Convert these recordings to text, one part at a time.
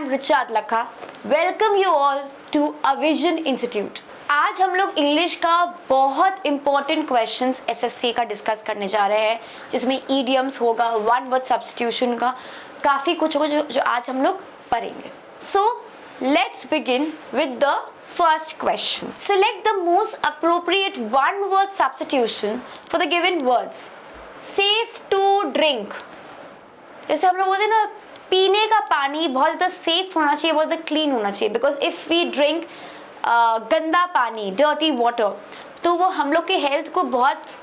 am Richa Adlakha. Welcome you all to Avision Institute. आज हम लोग इंग्लिश का बहुत इंपॉर्टेंट क्वेश्चंस एसएससी का डिस्कस करने जा रहे हैं, जिसमें ईडियम्स होगा, वन वर्ड सब्स्टिट्यूशन का काफ़ी कुछ होगा जो आज हम लोग पढ़ेंगे. So let's begin with the first question. Select the most appropriate one word substitution for the given words. Safe to drink. जैसे हम लोग बोलते हैं ना, पीने का पानी बहुत ज़्यादा सेफ होना चाहिए, बहुत ज़्यादा क्लीन होना चाहिए. बिकॉज इफ़ वी ड्रिंक गंदा पानी, डर्टी वाटर, तो वो हम लोग के हेल्थ को बहुत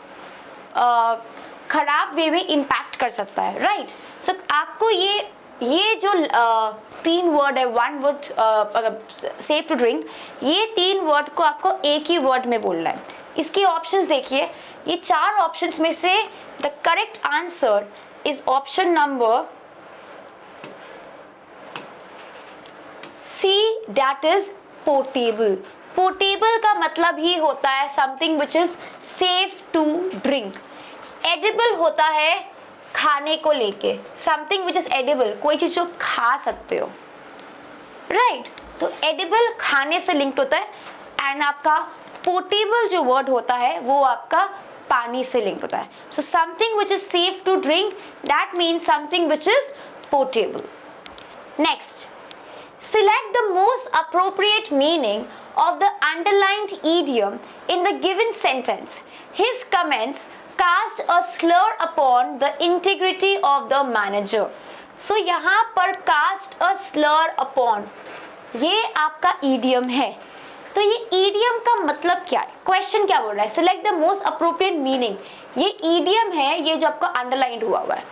ख़राब वे में इम्पैक्ट कर सकता है. राइट. सो आपको ये जो तीन वर्ड है, one word safe to drink, ये तीन वर्ड को आपको एक ही वर्ड में बोलना है. इसके ऑप्शंस देखिए. ये चार ऑप्शंस में से the correct answer is option number C, that is portable. Portable का मतलब ही होता है something which is safe to drink. Edible होता है खाने को लेके, समथिंग विच इज एडिबल, कोई चीज जो खा सकते हो. राइट. तो एडिबल खाने से लिंक्ड होता है, एंड आपका पोर्टेबल जो वर्ड होता है वो आपका पानी से लिंक्ड होता है. So something which is safe to drink, that means something which is portable. Next, select the most appropriate meaning of the underlined idiom in the given sentence. His comments cast a slur upon the integrity of the manager. So यहाँ पर cast a slur upon, ये आपका idiom है. तो ये idiom का मतलब क्या है? Question क्या बोल रहा है? Select the most appropriate meaning. ये idiom है, ये जो आपका underlined हुआ है.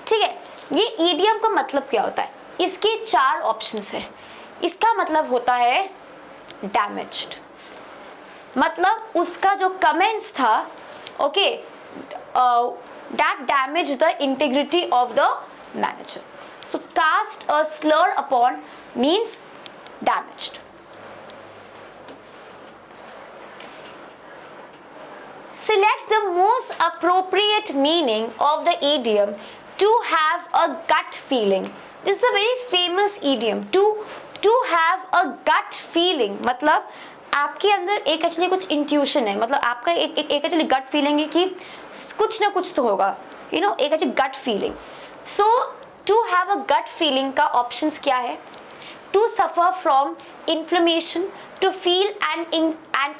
ठीक है. ये idiom का मतलब क्या होता है? इसके चार ऑप्शंस है. इसका मतलब होता है डैमेज्ड, मतलब उसका जो कमेंट्स था, okay, that damage the integrity of the manager. So cast a slur upon means damaged. Select the most appropriate meaning of the idiom to have a gut feeling. This is a very famous idiom. To have a gut feeling मतलब आपके अंदर एक actually कुछ intuition है, मतलब आपका एक actually gut feeling है कि कुछ ना कुछ तो होगा, यू नो, एक actually gut feeling. So to have a gut feeling का ऑप्शंस क्या है? To suffer from inflammation, to feel an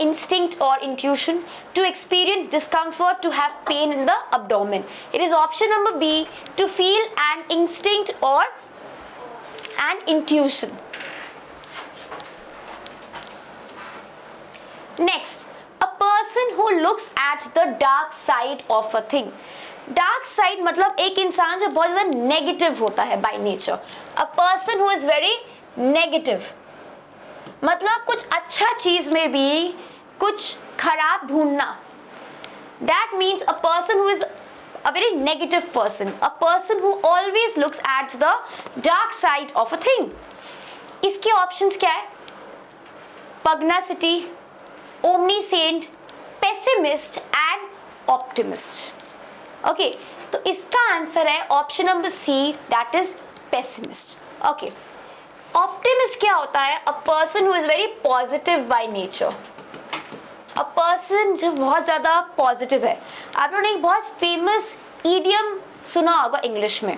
instinct or intuition, to experience discomfort, to have pain in the abdomen. It is option number B, to feel an instinct or an intuition. Next, a person who looks at the dark side of a thing. Dark side मतलब एक इंसान जो बहुत ज़्यादा negative होता है by nature. A person who is very negative. मतलब कुछ अच्छा चीज में भी कुछ खराब ढूंढना. That means a person who is a very negative person, a person who always looks at the dark side of a thing. इसके ऑप्शंस क्या है? Pugnacity, omniscient, pessimist and optimist. Okay, तो इसका आंसर है option number C, that is pessimist. Okay. Optimist क्या होता है? A person who is very positive by nature, a person जो बहुत ज़्यादा पॉजिटिव है. आप लोगों ने एक बहुत फेमस ईडियम सुना होगा इंग्लिश में,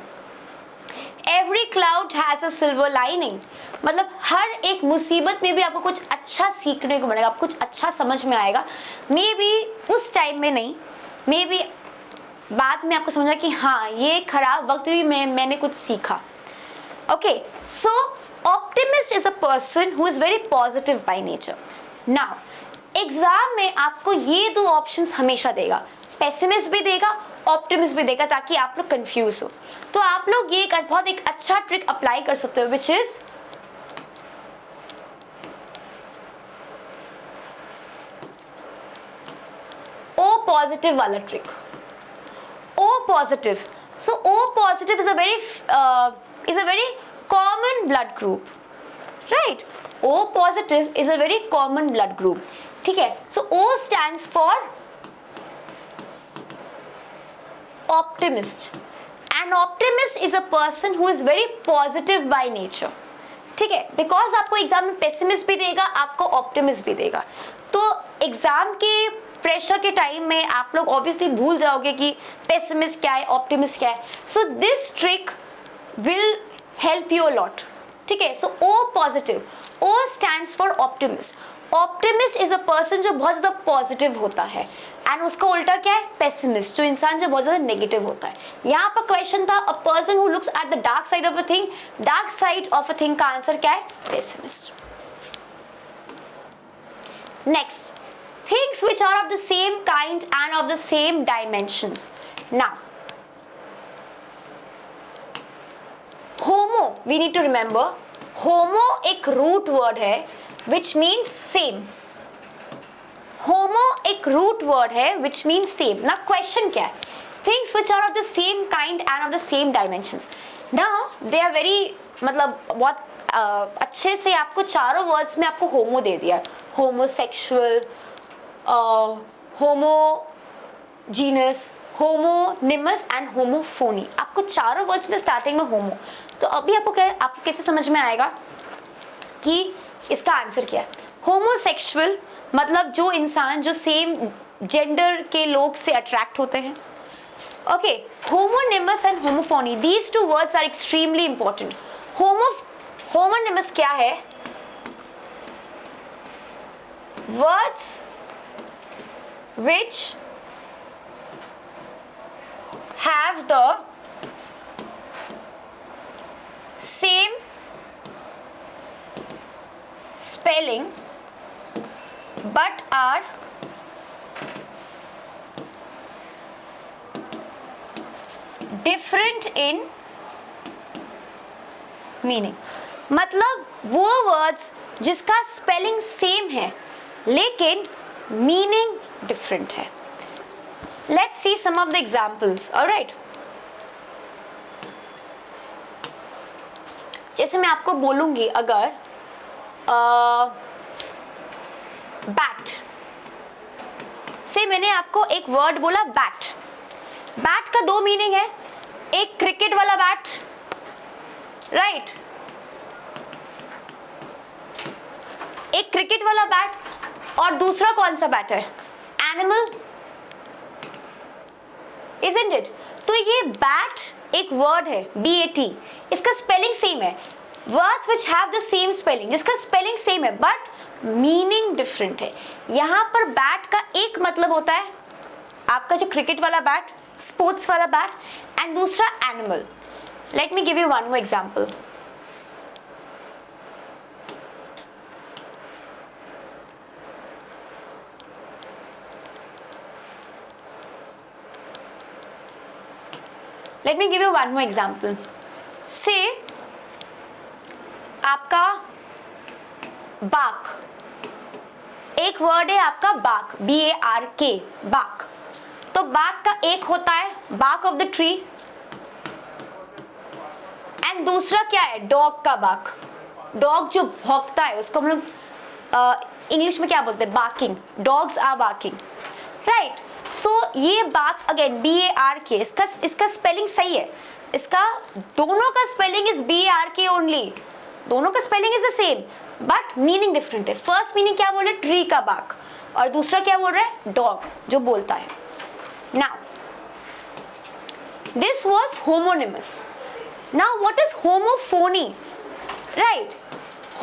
every cloud has a silver lining. मतलब हर एक मुसीबत में भी आपको कुछ अच्छा सीखने को मिलेगा, आपको कुछ अच्छा समझ में आएगा. मे बी उस टाइम में नहीं, मे बी बाद में आपको समझा कि हाँ, ये खराब वक्त भी मैंने कुछ सीखा. Okay, so optimist is a person who is very positive by nature. Now, exam में आपको ये दो ऑप्शंस हमेशा देगा, पेसिमिस्ट भी देगा, ऑप्टिमिस्ट भी देगा, ताकि आप लोग कंफ्यूज हो. तो आप लोग ये बहुत एक अच्छा ट्रिक अप्लाई कर सकते हो, विच इज ओ पॉजिटिव वाला trick. O positive. So O positive is a very common blood group, right? O positive is a very common blood group. ठीक है. So O stands for optimist. An optimist is a person who is very positive by nature. ठीक है, because आपको exam में pessimist भी देगा, आपको optimist भी देगा। तो एग्जाम के प्रेशर के टाइम में आप लोग ऑब्वियसली भूल जाओगे कि पेसिमिस्ट क्या है, ऑप्टिमिस्ट क्या है। So this trick will help you a lot. ठीक है, so O positive, O stands for optimist. Optimist is a person जो बहुत ज्यादा पॉजिटिव होता है, एंड उसका उल्टा क्या है, पेसिमिस्ट, जो इंसान जो बहुत ज्यादा नेगेटिव होता है। यहाँ पर क्वेश्चन था अ person who looks at the dark side of a thing, dark side of a thing का आंसर क्या है, pessimist. Next, things which are of the same kind and of the same dimensions. Now, homo, we need to remember, homo एक root word है which means same. homo एक root word है which means same. Now question क्या है, things which are of the same kind and of the same dimensions. Now they are very, मतलब बहुत अच्छे से आपको चारों वर्ड्स में आपको होमो दे दिया, homosexual, होमोजीनस, होमोनिमस एंड होमोफोनी। आपको चारों वर्ड्स में स्टार्टिंग में होमो। तो अभी आपको कैसे समझ में आएगा कि इसका आंसर क्या है। होमोसेक्सुअल मतलब जो इंसान जो सेम जेंडर के लोग से अट्रैक्ट होते हैं। Okay, homonyms and homophony, these two words are extremely important. Homonyms क्या है, words which have the same spelling but are different in meaning। मतलब वो वर्ड्स जिसका स्पेलिंग सेम है लेकिन मीनिंग डिफरेंट है। Let's see some of the examples. Alright, जैसे मैं आपको बोलूंगी अगर बैट से, मैंने आपको एक वर्ड बोला बैट। बैट का दो मीनिंग है, एक क्रिकेट वाला बैट, राइट, एक क्रिकेट वाला बैट, और दूसरा कौन सा बैट है, एनिमल, isn't it? तो ये बैट एक वर्ड है, BAT, इसका स्पेलिंग सेम है। Words which have the same spelling, जिसका स्पेलिंग सेम है बट मीनिंग डिफरेंट है। यहाँ पर बैट का एक मतलब होता है आपका जो क्रिकेट वाला बैट, स्पोर्ट्स वाला बैट, एंड दूसरा animal. Let me give you one more example. Let me give you one more example. Say आपका बाक, एक वर्ड है आपका बाक, BARK, बाक। तो बाक का एक होता है बाक ऑफ द ट्री, एंड दूसरा क्या है, डॉग का बाक। डॉग जो भौंकता है उसको हम लोग इंग्लिश में क्या बोलते हैं, barking. Dogs are barking, right. So ये बाक अगेन BARK, इसका स्पेलिंग सही है, इसका दोनों का स्पेलिंग इज BARK ओनली, दोनों का spelling is the same but meaning different है। फर्स्ट मीनिंग क्या बोल रहे, ट्री का बाक, और दूसरा क्या बोल रहा है, डॉग जो बोलता है। Now this was homonyms. Now what is homophony, right.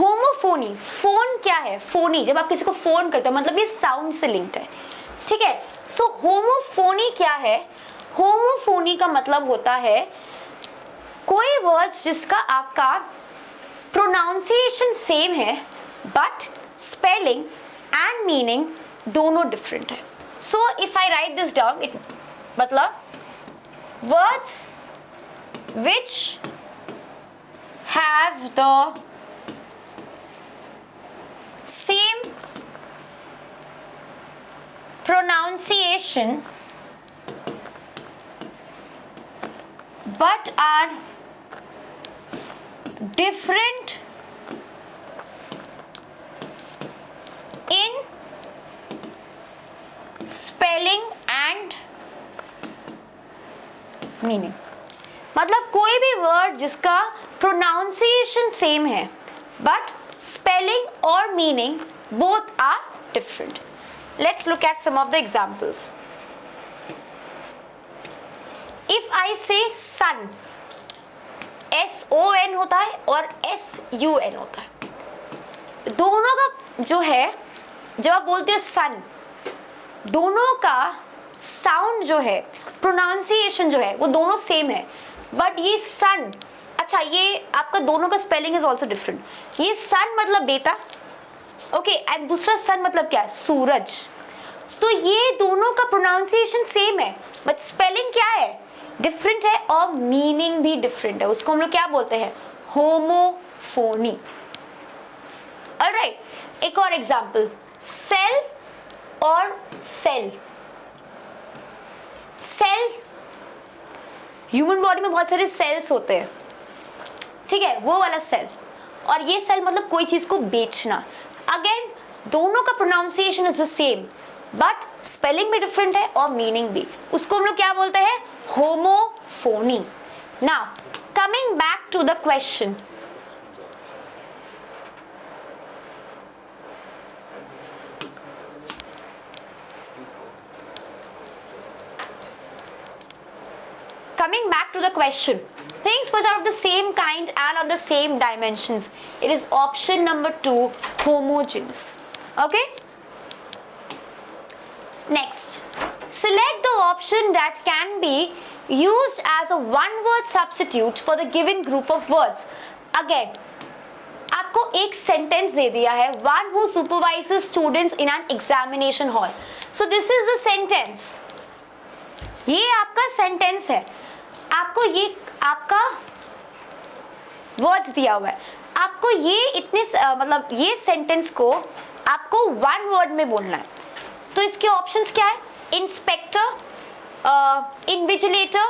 Homophony, phone क्या है, फोनी, जब आप किसी को फोन करते हो मतलब ये साउंड से लिंक्ड है, ठीक है। सो होमोफोनी क्या है, होमोफोनी का मतलब होता है कोई वर्ड्स जिसका आपका प्रोनाउंसिएशन सेम है बट स्पेलिंग एंड मीनिंग दोनों डिफरेंट है। So if I write this down, it मतलब words which have the same pronunciation but are different in spelling and meaning। मतलब कोई भी वर्ड जिसका प्रोनाउंसिएशन सेम है but spelling or meaning both are different. Let's look at some of the examples. If I say sun, SON होता है और SUN होता है. दोनों का जो है, जब आप बोलते हो सन, दोनों का साउंड जो है, प्रोनाउंसिएशन जो है, वो दोनों सेम है. बट ये सन, अच्छा ये आपका दोनों का स्पेलिंग इज ऑल्सो डिफरेंट. ये सन मतलब बेटा, ओके, एंड दूसरा सन मतलब क्या है, सूरज. तो ये दोनों का प्रोनाउंसिएशन सेम है बट स्पेलिंग क्या है, डिफरेंट है, और मीनिंग भी डिफरेंट है. उसको हम लोग क्या बोलते हैं, होमोफोनी. ऑलराइट, एक और एग्जांपल, सेल और सेल. सेल, ह्यूमन बॉडी में बहुत सारे सेल्स होते हैं, ठीक है, वो वाला सेल. और ये सेल मतलब कोई चीज को बेचना. अगेन दोनों का pronunciation is the same but spelling भी डिफरेंट है और मीनिंग भी. उसको हम लोग क्या बोलते हैं, homophony. Now coming back to the question, coming back to the question, things which are of the same kind and of the same dimensions, it is option number 2, homogeneous. Okay, next, select the option that can be used as a one word substitute for the given group of words. Again, आपको एक sentence दे दिया है, one who supervises students in an examination hall. So this is the sentence, ये आपका sentence है. आपको ये आपका वर्ड्स दिया हुआ है, आपको ये इतने मतलब ये सेंटेंस को आपको वन वर्ड में बोलना है. तो इसके ऑप्शंस क्या है, inspector, invigilator,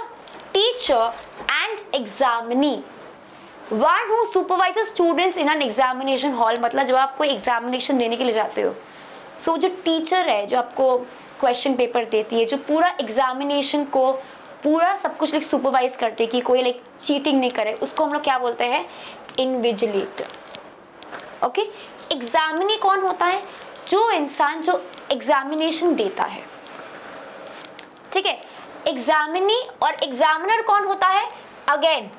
teacher and examinee. One who supervisors students in an examination hall, मतलब जब आप कोई एग्जामिनेशन देने के लिए जाते हो, सो जो टीचर है जो आपको क्वेश्चन पेपर देती है, जो पूरा एग्जामिनेशन को पूरा सब कुछ लाइक सुपरवाइज करते कि कोई लाइक चीटिंग नहीं करे, उसको हम लोग क्या बोलते हैं, इन्विजिलेटर. ओके, एग्जामिनी कौन होता है, जो इंसान जो एग्जामिनेशन देता है, ठीक है. एग्जामिनी और एग्जामिनर कौन होता है, अगेन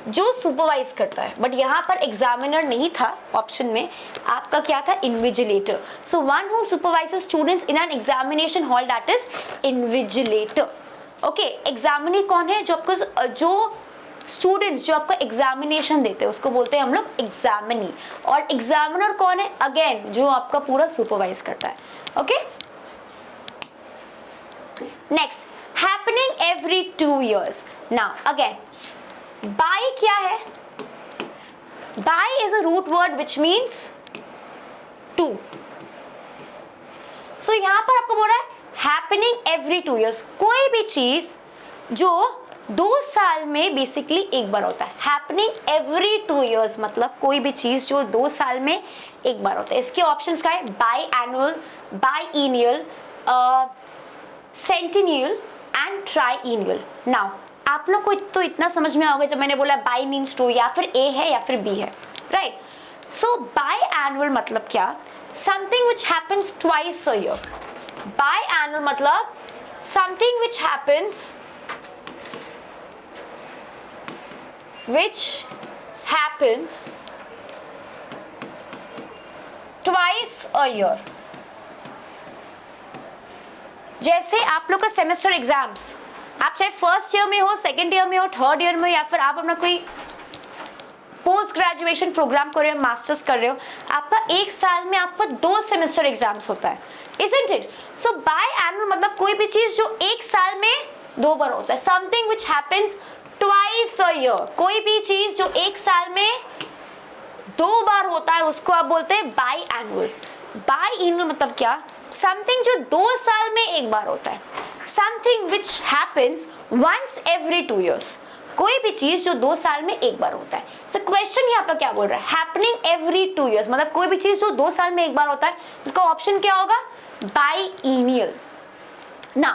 जो सुपरवाइज करता है. बट यहाँ पर एग्जामिनर नहीं था ऑप्शन में, आपका क्या था, invigilator. So one who supervises students in an examination hall, that is invigilator. Okay, examinee कौन है, जो आपको जो स्टूडेंट्स जो आपका एग्जामिनेशन देते हैं उसको बोलते हैं हम लोग एग्जामिनी. और एग्जामिनर कौन है, अगेन जो आपका पूरा सुपरवाइज करता है. Okay, next, happening every 2 years. Now again bi क्या है, bi is a root word which means two. So यहां पर आपको बोल रहा है हैपनिंग एवरी 2 years, कोई भी चीज जो 2 साल में बेसिकली एक बार होता है. हैपनिंग एवरी 2 years मतलब कोई भी चीज जो 2 साल में एक बार होता है. इसके ऑप्शंस क्या है, biannual, biennial, centennial and triennial. Now आप लोग को तो इतना समझ में आओगे जब मैंने बोला बाई मीन्स 2, या फिर ए है या फिर बी है, राइट. सो बाई एनुअल मतलब क्या, something which happens twice a year. Biannual मतलब something which happens twice a year. जैसे आप लोग का सेमेस्टर एग्जाम्स, आप चाहे फर्स्ट ईयर में हो, सेकेंड ईयर में हो, थर्ड ईयर में हो, या फिर आप अपना कोई पोस्ट ग्रेजुएशन प्रोग्राम कर रहे हो, मास्टर्स कर रहे हो, आपका एक साल में आपका 2 सेमेस्टर एग्जाम्स होता है, isn't it? So biannual मतलब कोई भी चीज जो एक साल में 2 बार होता है. Something which happens twice a year, कोई भी चीज जो एक साल में 2 बार होता है उसको आप बोलते हैं biannual. Biennial मतलब क्या, समथिंग जो 2 साल में एक बार होता है. Something which happens once every 2 years, कोई भी चीज जो 2 साल में एक बार होता है. सो क्वेश्चन यहाँ पर क्या बोल रहा है, हैपनिंग एवरी 2 years मतलब कोई भी चीज जो 2 साल में एक बार होता है, उसका ऑप्शन क्या होगा, biennial. Now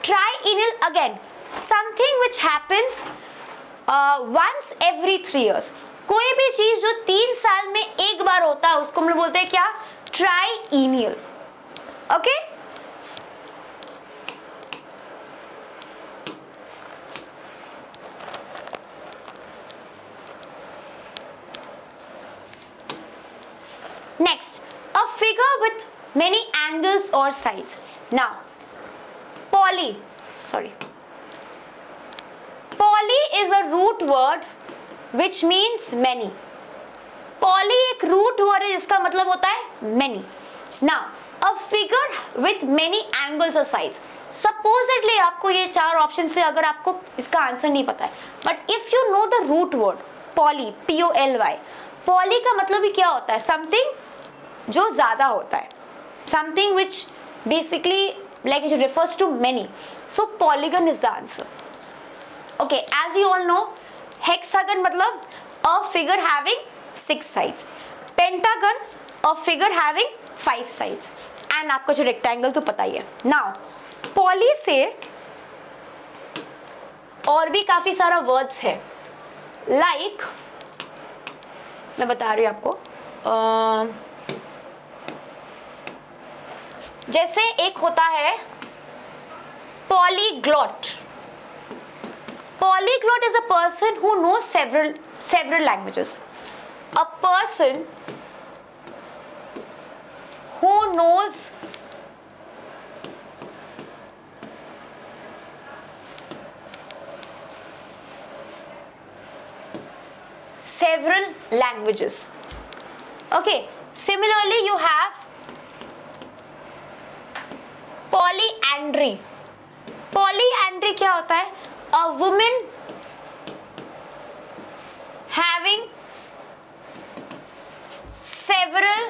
triennial again, something which happens once every 3 years, कोई भी चीज जो 3 साल में एक बार होता है उसको हम लोग बोलते हैं क्या? Triennial. Okay, next, a figure with many angles or sides. Now poly is a root word which means many. poly एक root word है जिसका मतलब होता है many. Now a figure with many angles or sides. Supposedly आपको ये 4 option से अगर आपको इसका आंसर नहीं पता है, but if you know the root word poly, P-O-L-Y, poly का मतलब ही क्या होता है? something जो ज्यादा होता है, something which basically like it refers to many. So polygon is the answer. Okay, as you all know, hexagon मतलब a figure having 6 sides, pentagon a figure having 5 sides, and आपको जो rectangle तो पता ही है. Now poly से और भी काफी सारा words है, like मैं बता रही हूँ आपको, जैसे एक होता है polyglot. Polyglot is a person who knows several languages. A person who knows several languages. Okay, similarly you have polyandry. polyandry क्या होता है? A woman having several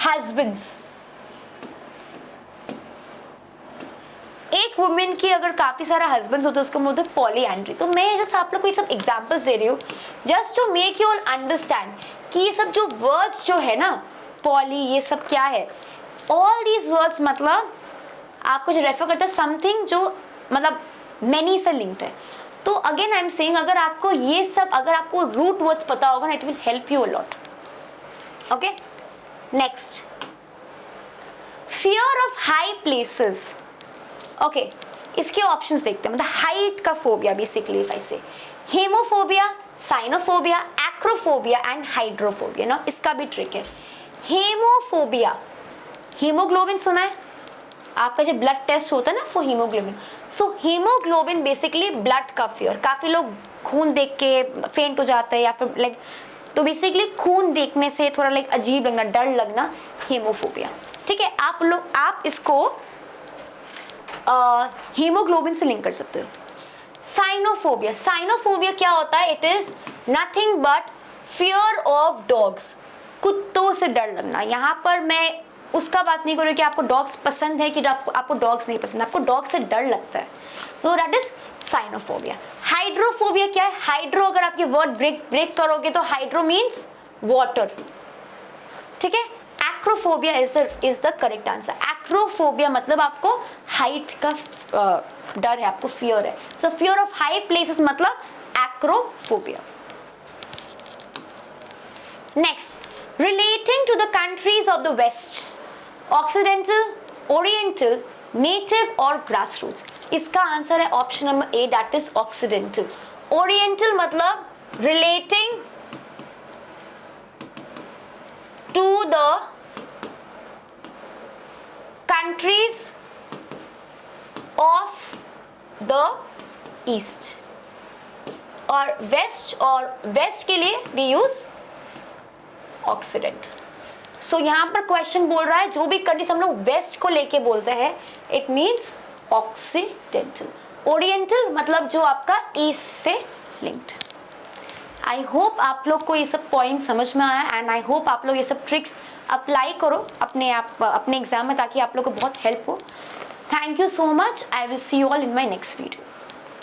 husbands. एक वुमेन की अगर काफी सारा हस्बैंड्स होते हैं उसको बोलते हैं पॉलीएंड्री. तो मैं जस्ट आप लोग को ये सब एग्जांपल्स दे रही हूँ just to make you all understand कि ये सब जो वर्ड्स जो है ना, पॉली, ये सब क्या है. ऑल दीज वर्ड्स मतलब आपको जो रेफर करता है समथिंग जो मतलब मैनी से लिंक्ड है. तो अगेन आई एम सेइंग अगर आपको ये सब, अगर आपको रूट वर्ड्स पता होगा ना, it will help you a lot. Okay, next, fear of high places. Okay, इसके ऑप्शंस देखते हैं. मतलब हाइट का फोबिया बेसिकली इफ आई से haemophobia, Sinophobia, acrophobia and hydrophobia ना, इसका भी ट्रिक है. हेमोफोबिया, हीमोग्लोबिन सुना है आपका, जो ब्लड टेस्ट होता है ना for haemoglobin. So haemoglobin basically blood का फियर. काफी लोग खून देख के फेंट हो जाते हैं या फिर लाइक, तो बेसिकली खून देखने से थोड़ा लाइक अजीब लगना, डर लगना, हीमोफोबिया. ठीक है, आप इसको हीमोग्लोबिन से लिंक कर सकते हो. साइनोफोबिया, साइनोफोबिया क्या होता है? It is nothing but fear of dogs. कुत्तों से डर लगना. यहाँ पर मैं उसका बात नहीं कर रही कि आपको डॉग्स पसंद है कि आपको डॉग्स नहीं पसंद, आपको डॉग से डर लगता है. तो दैट इज साइनोफोबिया. हाइड्रोफोबिया क्या है? हाइड्रो अगर आपके वर्ड ब्रेक करोगे तो हाइड्रो मीन्स वाटर. ठीक है, acrophobia is the correct answer. Acrophobia मतलब आपको हाइट का डर है, आपको फियर है. So fear of high places मतलब acrophobia. Next, relating to the countries of the west, occidental, oriental, native और grassroots. इसका आंसर है option number A, that is occidental. oriental मतलब relating to the countries of the east. और west के लिए we use oxidant. सो यहाँ पर question बोल रहा है जो भी कंट्रीज हम लोग वेस्ट को लेके बोलते हैं इट मीन्स ऑक्सीडेंटल. ओरिएंटल मतलब जो आपका ईस्ट से लिंक्ड. आई होप आप लोग को ये सब पॉइंट समझ में आया एंड आई होप आप लोग ये सब ट्रिक्स अप्लाई करो अपने एग्जाम में ताकि आप लोग को बहुत हेल्प हो. Thank you so much. I will see you all in my next video.